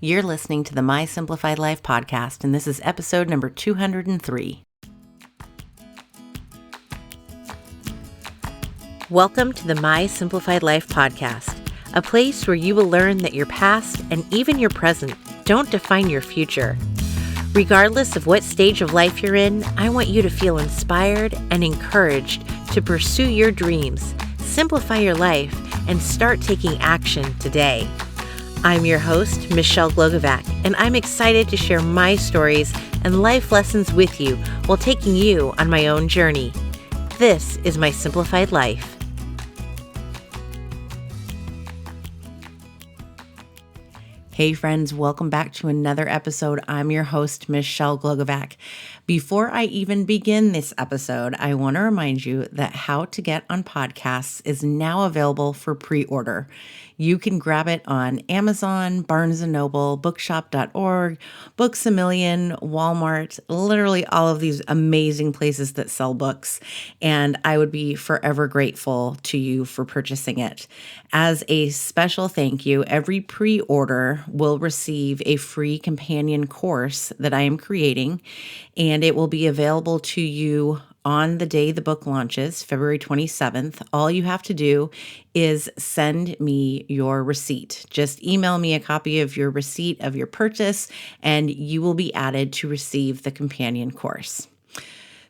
You're listening to the My Simplified Life podcast, and this is episode number 203. Welcome to the My Simplified Life podcast, a place where you will learn that your past and even your present don't define your future. Regardless of what stage of life you're in, I want you to feel inspired and encouraged to pursue your dreams, simplify your life, and start taking action today. I'm your host, Michelle Glogovac, and I'm excited to share my stories and life lessons with you while taking you on my own journey. This is My Simplified Life. Hey friends, welcome back to another episode. I'm your host, Michelle Glogovac. Before I even begin this episode, I want to remind you that How to Get on Podcasts is now available for pre-order. You can grab it on Amazon, Barnes & Noble, bookshop.org, Books A Million, Walmart, literally all of these amazing places that sell books. And I would be forever grateful to you for purchasing it. As a special thank you, every pre-order will receive a free companion course that I am creating, and it will be available to you on the day the book launches, February 27th. All you have to do is send me your receipt. Just email me a copy of your receipt of your purchase, and you will be added to receive the companion course.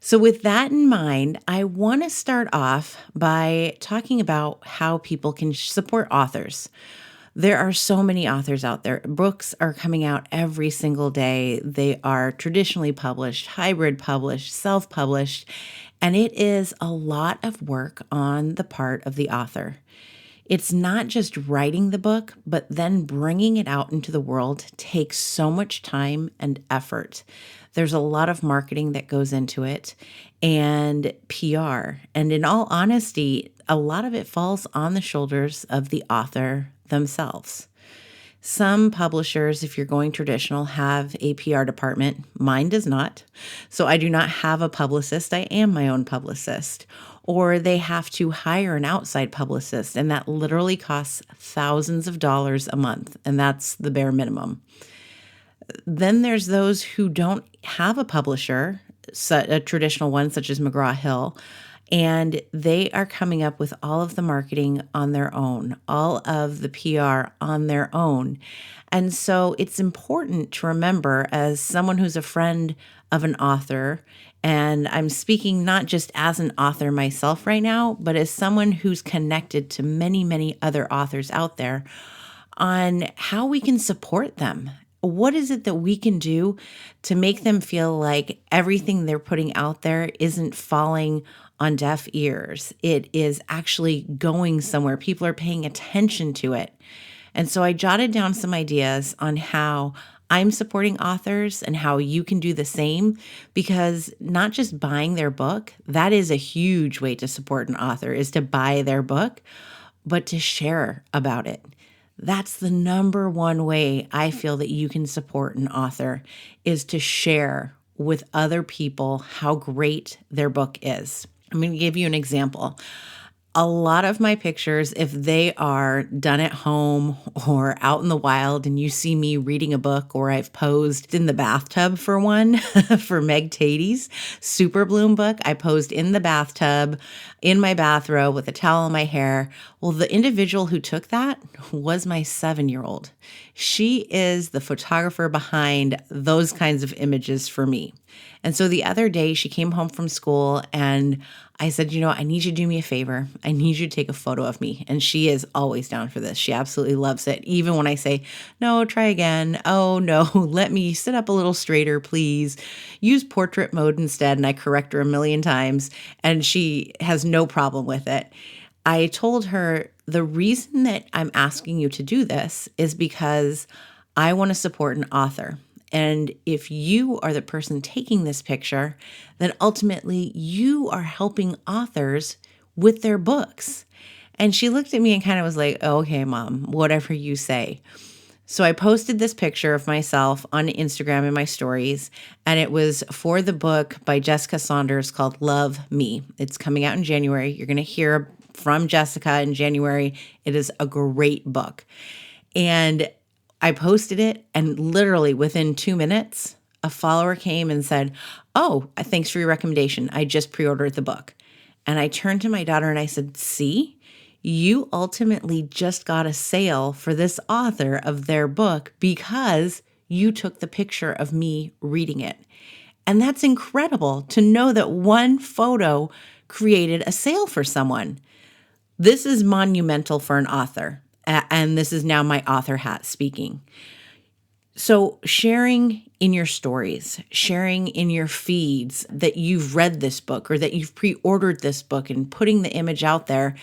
So with that in mind, I want to start off by talking about how people can support authors. There are so many authors out there. Books are coming out every single day. They are traditionally published, hybrid published, self-published, and it is a lot of work on the part of the author. It's not just writing the book, but then bringing it out into the world takes so much time and effort. There's a lot of marketing that goes into it and PR. And in all honesty, a lot of it falls on the shoulders of the author themselves. Some publishers, if you're going traditional, have a PR department. Mine does not. So I do not have a publicist. I am my own publicist. Or they have to hire an outside publicist, and that literally costs thousands of dollars a month, and that's the bare minimum. Then there's those who don't have a publisher, a traditional one such as McGraw-Hill, and they are coming up with all of the marketing on their own, all of the PR on their own. And so it's important to remember, as someone who's a friend of an author, and I'm speaking not just as an author myself right now, but as someone who's connected to many, many other authors out there, on how we can support them. What is it that we can do to make them feel like everything they're putting out there isn't falling on deaf ears? It is actually going somewhere. People are paying attention to it. And so I jotted down some ideas on how I'm supporting authors and how you can do the same, because not just buying their book, that is a huge way to support an author, is to buy their book, but to share about it. That's the number one way I feel that you can support an author, is to share with other people how great their book is. I'm going to give you an example. A lot of my pictures, if they are done at home or out in the wild and you see me reading a book, or I've posed in the bathtub for one, for Meg Tady's Super Bloom book, I posed in the bathtub in my bathrobe with a towel in my hair. Well, the individual who took that was my 7-year-old. She is the photographer behind those kinds of images for me. And so the other day she came home from school and I said, I need you to do me a favor. I need you to take a photo of me. And she is always down for this. She absolutely loves it. Even when I say, no, try again. Oh, no, let me sit up a little straighter, please. Use portrait mode instead. And I correct her a million times. And she has no problem with it. I told her the reason that I'm asking you to do this is because I want to support an author. And if you are the person taking this picture, then ultimately you are helping authors with their books. And she looked at me and kind of was like, oh, okay, Mom, whatever you say. So I posted this picture of myself on Instagram in my stories, and it was for the book by Jessica Saunders called Love Me. It's coming out in January. You're going to hear from Jessica in January. It is a great book. And I posted it, and literally within 2 minutes, a follower came and said, "Oh, thanks for your recommendation. I just pre-ordered the book." And I turned to my daughter and I said, "See, you ultimately just got a sale for this author of their book because you took the picture of me reading it." And that's incredible to know that one photo created a sale for someone. This is monumental for an author. And this is now my author hat speaking. So, sharing in your stories, sharing in your feeds that you've read this book or that you've pre ordered this book and putting the image out there,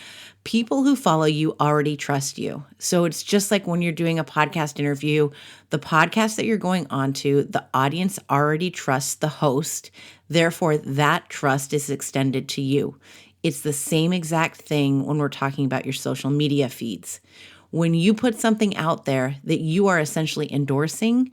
people who follow you already trust you. So, it's just like when you're doing a podcast interview, the podcast that you're going on to, the audience already trusts the host. Therefore, that trust is extended to you. It's the same exact thing when we're talking about your social media feeds. When you put something out there that you are essentially endorsing,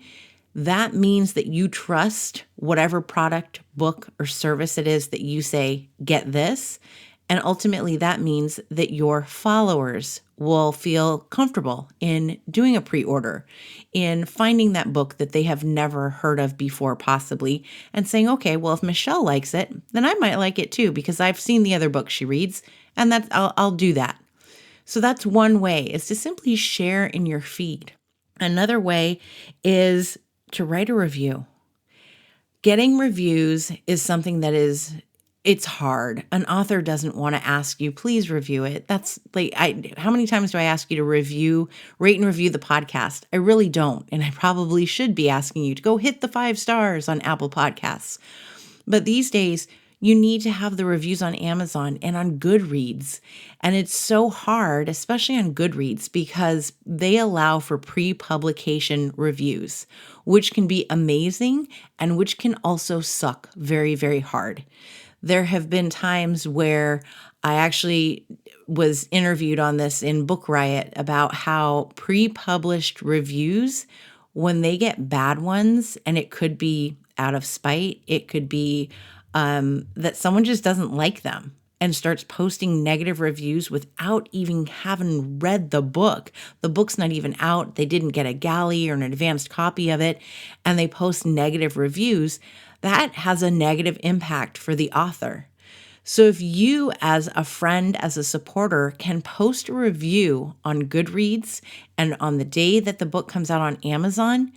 that means that you trust whatever product, book, or service it is that you say, get this. And ultimately, that means that your followers will feel comfortable in doing a pre-order, in finding that book that they have never heard of before, possibly, and saying, okay, well, if Michelle likes it, then I might like it too, because I've seen the other books she reads, and I'll do that. So that's one way, is to simply share in your feed. Another way is to write a review. Getting reviews is something that it's hard. An author doesn't want to ask you, please review it. That's like, how many times do I ask you to rate and review the podcast? I really don't. And I probably should be asking you to go hit the 5 stars on Apple Podcasts. But these days, you need to have the reviews on Amazon and on Goodreads. And it's so hard, especially on Goodreads, because they allow for pre-publication reviews, which can be amazing and which can also suck very, very hard. There have been times where I actually was interviewed on this in Book Riot about how pre-published reviews, when they get bad ones, and it could be out of spite, it could be that someone just doesn't like them and starts posting negative reviews without even having read the book. The book's not even out. They didn't get a galley or an advanced copy of it, and they post negative reviews. That has a negative impact for the author. So if you, as a friend, as a supporter, can post a review on Goodreads and on the day that the book comes out on Amazon,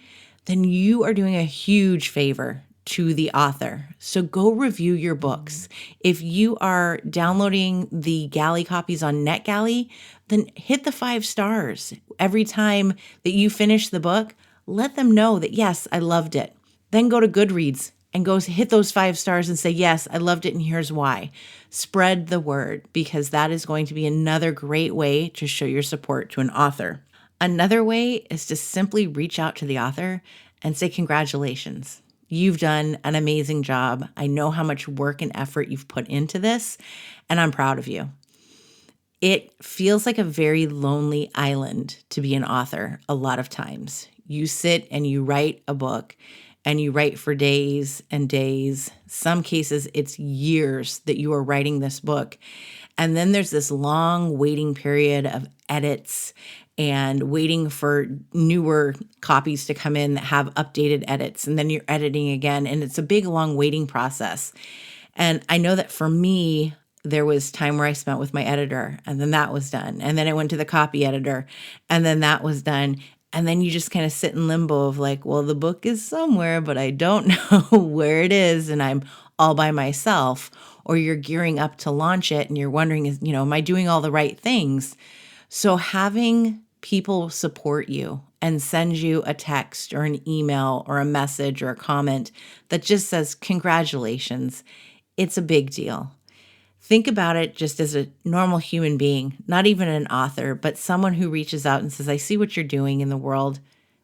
then you are doing a huge favor to the author. So go review your books. If you are downloading the galley copies on NetGalley, then hit the 5 stars. Every time that you finish the book, let them know that, yes, I loved it. Then go to Goodreads and go hit those 5 stars and say, yes, I loved it and here's why. Spread the word, because that is going to be another great way to show your support to an author. Another way is to simply reach out to the author and say, congratulations. You've done an amazing job. I know how much work and effort you've put into this, and I'm proud of you. It feels like a very lonely island to be an author a lot of times. You sit and you write a book, and you write for days and days. Some cases, it's years that you are writing this book. And then there's this long waiting period of edits and waiting for newer copies to come in that have updated edits. And then you're editing again. And it's a big, long waiting process. And I know that for me, there was time where I spent with my editor, and then that was done. And then I went to the copy editor, and then that was done. And then you just kind of sit in limbo of like, well, the book is somewhere, but I don't know where it is. And I'm all by myself. Or you're gearing up to launch it and you're wondering, am I doing all the right things? So having people support you and send you a text or an email or a message or a comment that just says, congratulations, it's a big deal. Think about it just as a normal human being, not even an author, but someone who reaches out and says, I see what you're doing in the world.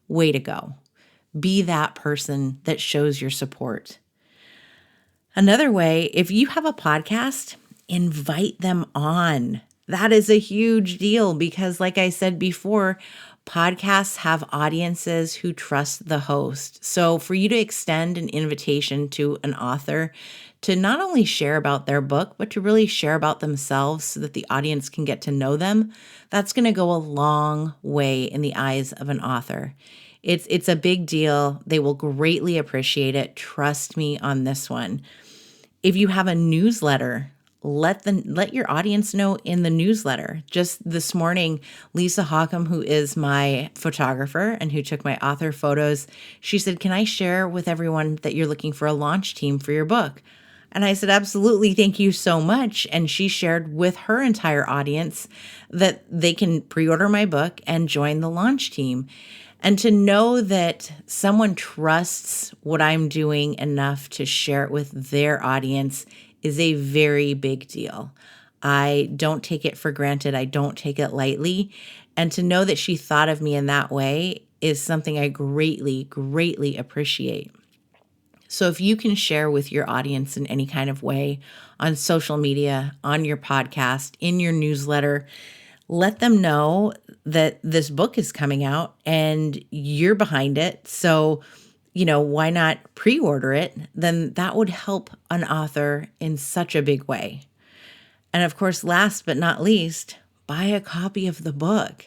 Way to go. Be that person that shows your support. Another way, if you have a podcast, invite them on. That is a huge deal because, like I said before, Podcasts have audiences who trust the host. So for you to extend an invitation to an author to not only share about their book, but to really share about themselves so that the audience can get to know them, that's going to go a long way in the eyes of an author. It's a big deal. They will greatly appreciate it. Trust me on this one. If you have a newsletter, let your audience know in the newsletter. Just this morning, Lisa Hockham, who is my photographer and who took my author photos, she said, "Can I share with everyone that you're looking for a launch team for your book?" And I said, "Absolutely, thank you so much." And she shared with her entire audience that they can pre-order my book and join the launch team. And to know that someone trusts what I'm doing enough to share it with their audience is a very big deal. I don't take it for granted. I don't take it lightly. And to know that she thought of me in that way is something I greatly, greatly appreciate. So if you can share with your audience in any kind of way on social media, on your podcast, in your newsletter, let them know that this book is coming out and you're behind it. So, why not pre-order it? Then that would help an author in such a big way. And of course, last but not least, buy a copy of the book.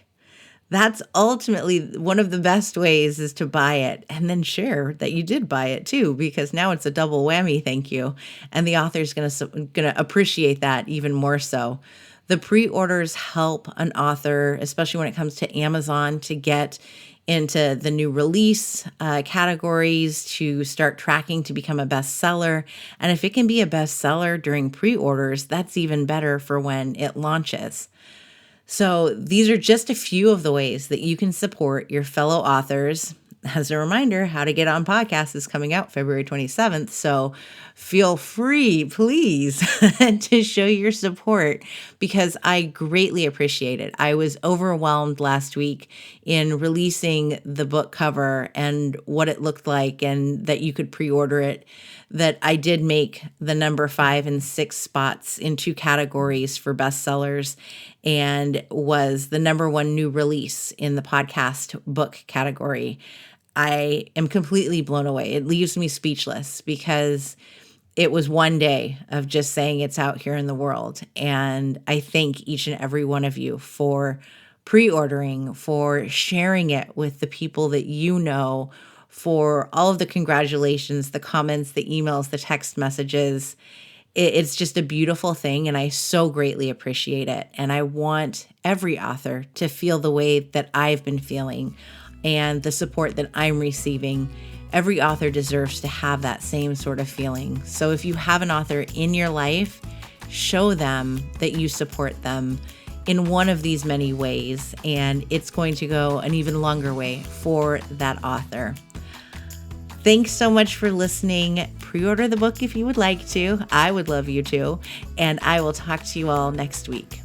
That's ultimately one of the best ways, is to buy it and then share that you did buy it too, because now it's a double whammy thank you. And the author's going to appreciate that even more so. The pre-orders help an author, especially when it comes to Amazon, to get into the new release categories, to start tracking to become a bestseller. And if it can be a bestseller during pre-orders, that's even better for when it launches. So these are just a few of the ways that you can support your fellow authors. As a reminder, How to Get On Podcast is coming out February 27th. So feel free, please, to show your support, because I greatly appreciate it. I was overwhelmed last week in releasing the book cover and what it looked like, and that you could pre-order it, that I did make the number 5 and 6 spots in 2 categories for bestsellers, and was the number 1 new release in the podcast book category. I am completely blown away. It leaves me speechless, because it was one day of just saying it's out here in the world. And I thank each and every one of you for pre-ordering, for sharing it with the people that you know, for all of the congratulations, the comments, the emails, the text messages. It's just a beautiful thing, and I so greatly appreciate it. And I want every author to feel the way that I've been feeling and the support that I'm receiving. Every author deserves to have that same sort of feeling. So if you have an author in your life, show them that you support them in one of these many ways, and it's going to go an even longer way for that author. Thanks so much for listening. Pre-order the book if you would like to. I would love you to. And I will talk to you all next week.